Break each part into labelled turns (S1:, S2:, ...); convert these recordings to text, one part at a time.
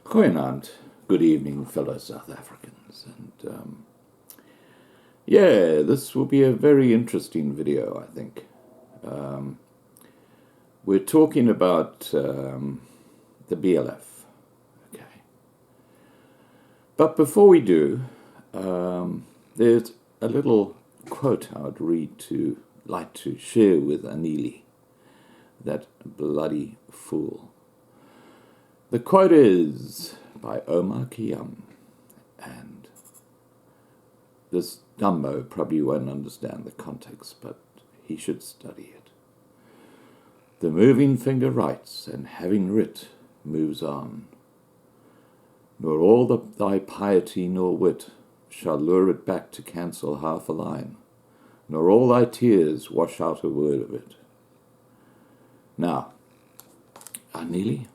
S1: Goeienaand, good evening, fellow South Africans. And yeah, this will be a very interesting video, I think. We're talking about the BLF. Okay. But before we do, there's a little quote I would like to share with Anile, that bloody fool. The quote is by Omar Khayyam, and this Dumbo probably won't understand the context, but he should study it. The moving finger writes, and having writ, moves on. Nor all thy piety nor wit shall lure it back to cancel half a line, nor all thy tears wash out a word of it. Now, Anile,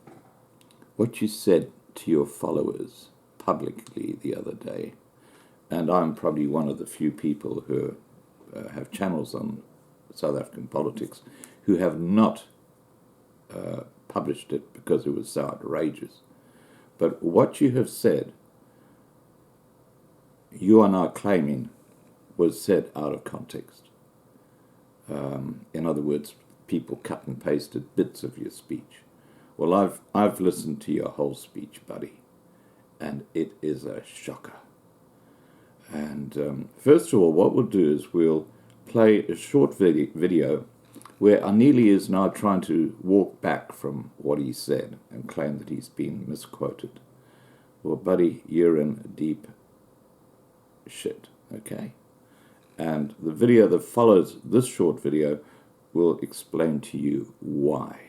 S1: what you said to your followers publicly the other day, and I'm probably one of the few people who have channels on South African politics who have not published it because it was so outrageous. But what you have said, you are now claiming was said out of context. In other words, people cut and pasted bits of your speech. Well, I've listened to your whole speech, buddy, and it is a shocker. And first of all, what we'll do is we'll play a short video where Anile is now trying to walk back from what he said and claim that he's been misquoted. Well, buddy, you're in deep shit, okay? And the video that follows this short video will explain to you why.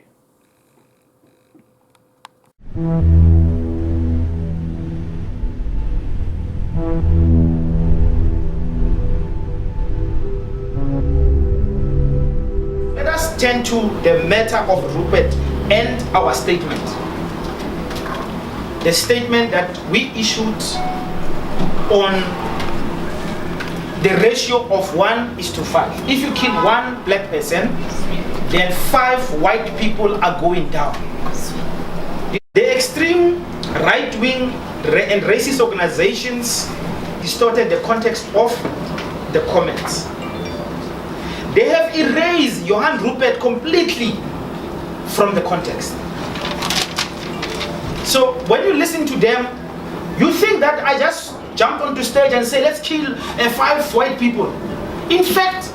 S2: Let us turn to the matter of Rupert and our statement. The statement that we issued on the ratio of 1:5. If you kill one black person, then 5 white people are going down. The extreme right-wing and racist organizations distorted the context of the comments. They have erased Johan Rupert completely from the context. So when you listen to them, you think that I just jump onto stage and say, let's kill 5 white people. In fact,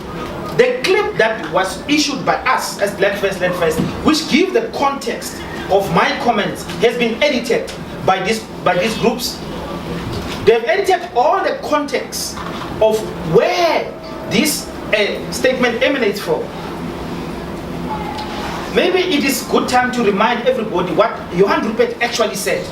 S2: the clip that was issued by us as Black First, Land First, which give the context of my comments, has been edited by these groups. They've edited all the context of where this statement emanates from. Maybe it is good time to remind everybody what Johan Rupert actually said.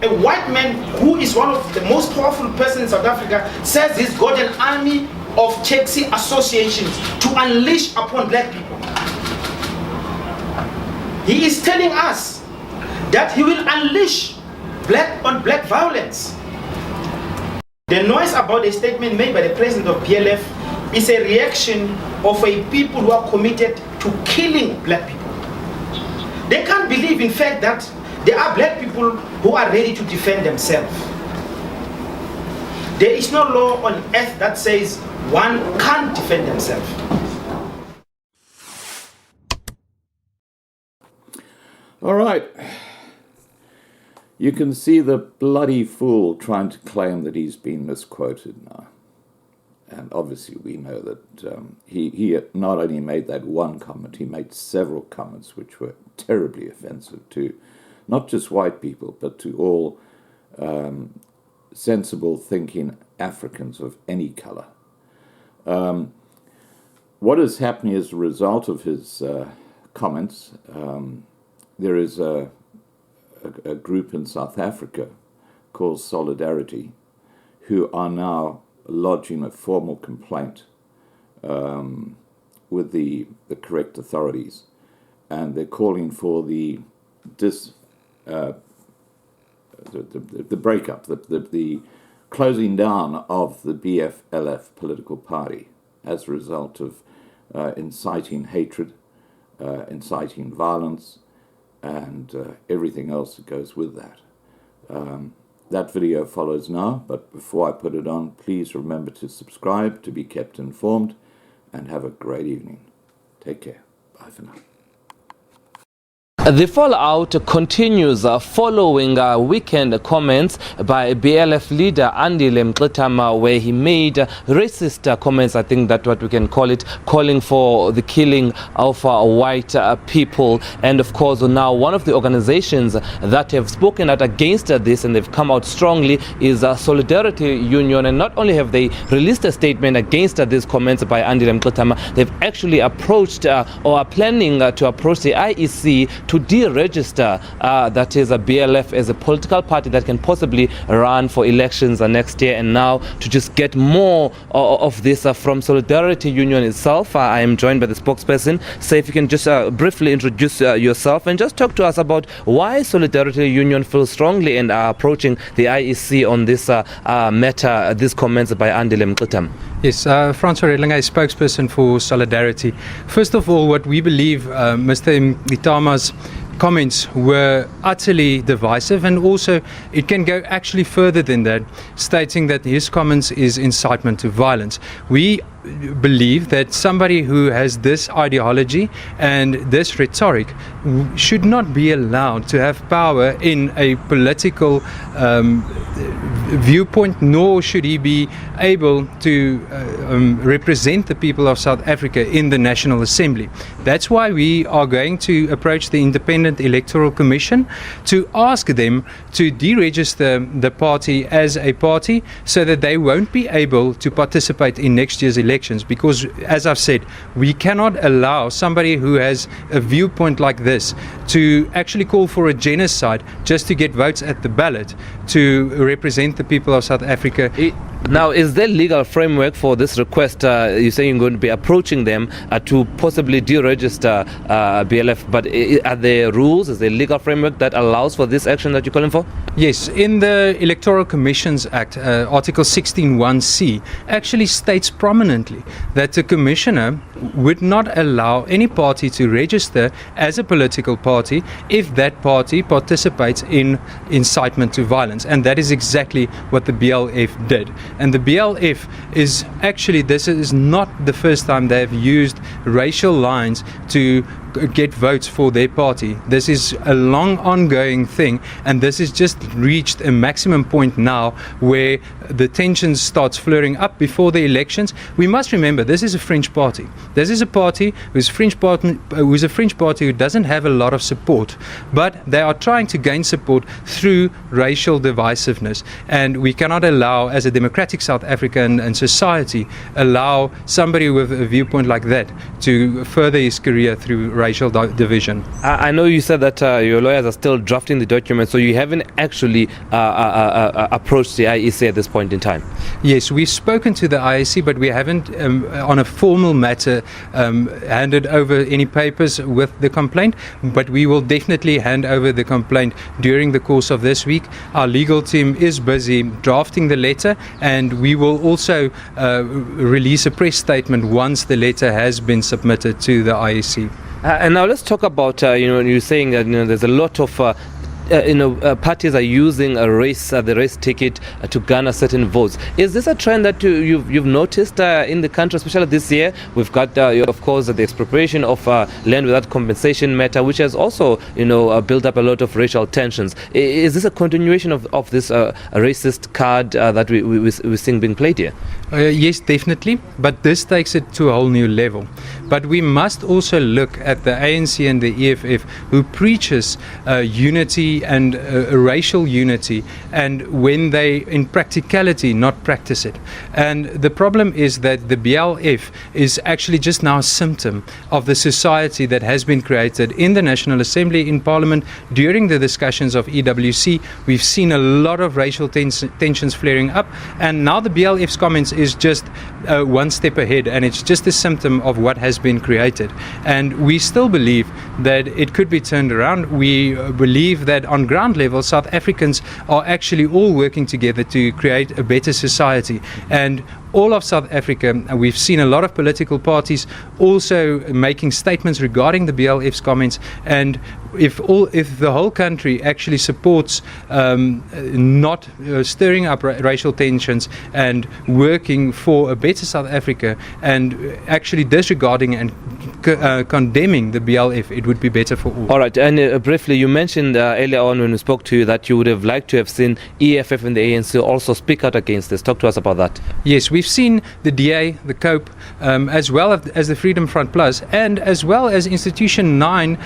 S2: A white man who is one of the most powerful persons in South Africa says he's got an army of taxi associations to unleash upon black people. He is telling us that he will unleash black on black violence. The noise about the statement made by the president of BLF is a reaction of a people who are committed to killing black people. They can't believe, in fact, that there are black people who are ready to defend themselves. There is no law on earth that says one can't defend themselves.
S1: All right. You can see the bloody fool trying to claim that he's been misquoted now. And obviously we know that he not only made that one comment, he made several comments which were terribly offensive to not just white people, but to all sensible thinking Africans of any color. What is happening as a result of his comments, there is a group in South Africa called Solidarity who are now lodging a formal complaint with the correct authorities, and they're calling for the breakup, the closing down of the BLF political party as a result of inciting hatred, inciting violence, and everything else that goes with that. That video follows now, but before I put it on, please remember to subscribe to be kept informed, and have a great evening. Take care. Bye for now.
S3: The fallout continues following weekend comments by BLF leader Anile Mngxitama, where he made racist comments, I think that's what we can call it, calling for the killing of white people. And of course, now one of the organizations that have spoken out against this, and they've come out strongly, is Solidarity Union. And not only have they released a statement against these comments by Anile Mngxitama, they've actually approached or are planning to approach the IEC to deregister that is a BLF as a political party that can possibly run for elections next year. And now to just get more of this from Solidarity Union itself, I am joined by the spokesperson. So if you can just briefly introduce yourself and just talk to us about why Solidarity Union feels strongly and are approaching the IEC on this matter, these comments by Anile Mngxitama.
S4: Yes, Francois Redlinger, spokesperson for Solidarity. First of all, what we believe Mr. Mngxitama's comments were utterly divisive, and also it can go actually further than that, stating that his comments is incitement to violence. We believe that somebody who has this ideology and this rhetoric should not be allowed to have power in a political viewpoint, nor should he be able to represent the people of South Africa in the National Assembly. That's why we are going to approach the Independent Electoral Commission to ask them to deregister the party as a party, so that they won't be able to participate in next year's elections. Because, as I've said, we cannot allow somebody who has a viewpoint like this to actually call for a genocide just to get votes at the ballot to represent the people of South Africa.
S3: Now, is there legal framework for this request? You're saying you're going to be approaching them to possibly deregister BLF, but are there rules, is there legal framework that allows for this action that you're calling for?
S4: Yes, in the Electoral Commissions Act, Article 16(1)(c) actually states prominently that the Commissioner would not allow any party to register as a political party if that party participates in incitement to violence. And that is exactly what the BLF did. And the BLF is actually, this is not the first time they have used racial lines to get votes for their party. This is a long ongoing thing, and this has just reached a maximum point now where the tensions starts flaring up before the elections. We must remember, this is a French party. This is a party who's a French party who doesn't have a lot of support, but they are trying to gain support through racial divisiveness, and we cannot allow, as a democratic South Africa and society, allow somebody with a viewpoint like that to further his career through racial division.
S3: I know you said that your lawyers are still drafting the document, so you haven't actually approached the IEC at this point in time.
S4: Yes, we've spoken to the IEC, but we haven't, on a formal matter, handed over any papers with the complaint, but we will definitely hand over the complaint during the course of this week. Our legal team is busy drafting the letter, and we will also release a press statement once the letter has been submitted to the IEC.
S3: And now let's talk about, you're saying that there's a lot of parties are using the race ticket to garner certain votes. Is this a trend that you've noticed in the country, especially this year? We've got, of course, the expropriation of land without compensation matter, which has also, built up a lot of racial tensions. Is this a continuation of this racist card that we're seeing being played here?
S4: Yes, definitely, but this takes it to a whole new level. But we must also look at the ANC and the EFF, who preaches unity and racial unity, and when they in practicality not practice it. And the problem is that the BLF is actually just now a symptom of the society that has been created in the National Assembly, in Parliament. During the discussions of EWC, we've seen a lot of racial tensions flaring up, and now the BLF's comments is just one step ahead, and it's just a symptom of what has been created. And we still believe that it could be turned around. We believe that on ground level, South Africans are actually all working together to create a better society. And all of South Africa, we've seen a lot of political parties also making statements regarding the BLF's comments, and if the whole country actually supports not stirring up racial tensions and working for a better South Africa and actually disregarding and condemning the BLF, it would be better for all.
S3: All right, and briefly, you mentioned earlier on when we spoke to you that you would have liked to have seen EFF and the ANC also speak out against this. Talk to us about that.
S4: Yes, we've seen the DA, the COPE, as well as the Freedom Front Plus, and as well as Institution 9,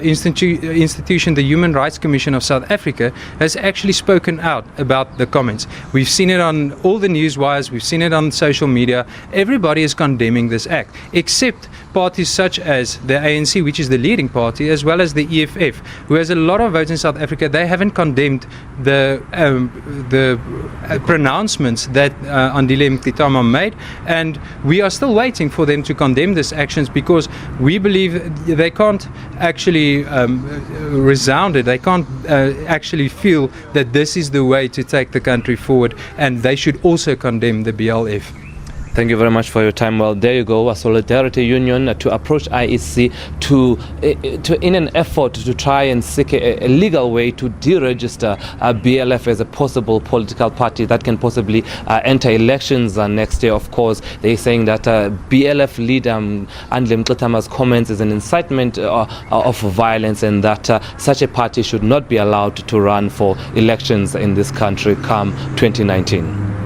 S4: institution, the Human Rights Commission of South Africa, has actually spoken out about the comments. We've seen it on all the news wires, we've seen it on social media. Everybody is condemning this act, except parties such as the ANC, which is the leading party, as well as the EFF, who has a lot of votes in South Africa. They haven't condemned the pronouncements that Anile Mngxitama made, and we are still waiting for them to condemn these actions, because we believe they can't actually resound it. They can't actually feel that this is the way to take the country forward, and they should also condemn the BLF.
S3: Thank you very much for your time. Well, there you go, a solidarity union to approach IEC to in an effort to try and seek a legal way to deregister BLF as a possible political party that can possibly enter elections next year. Of course, they're saying that BLF leader Anile Mngxitama's comments is an incitement of violence, and that such a party should not be allowed to run for elections in this country come 2019.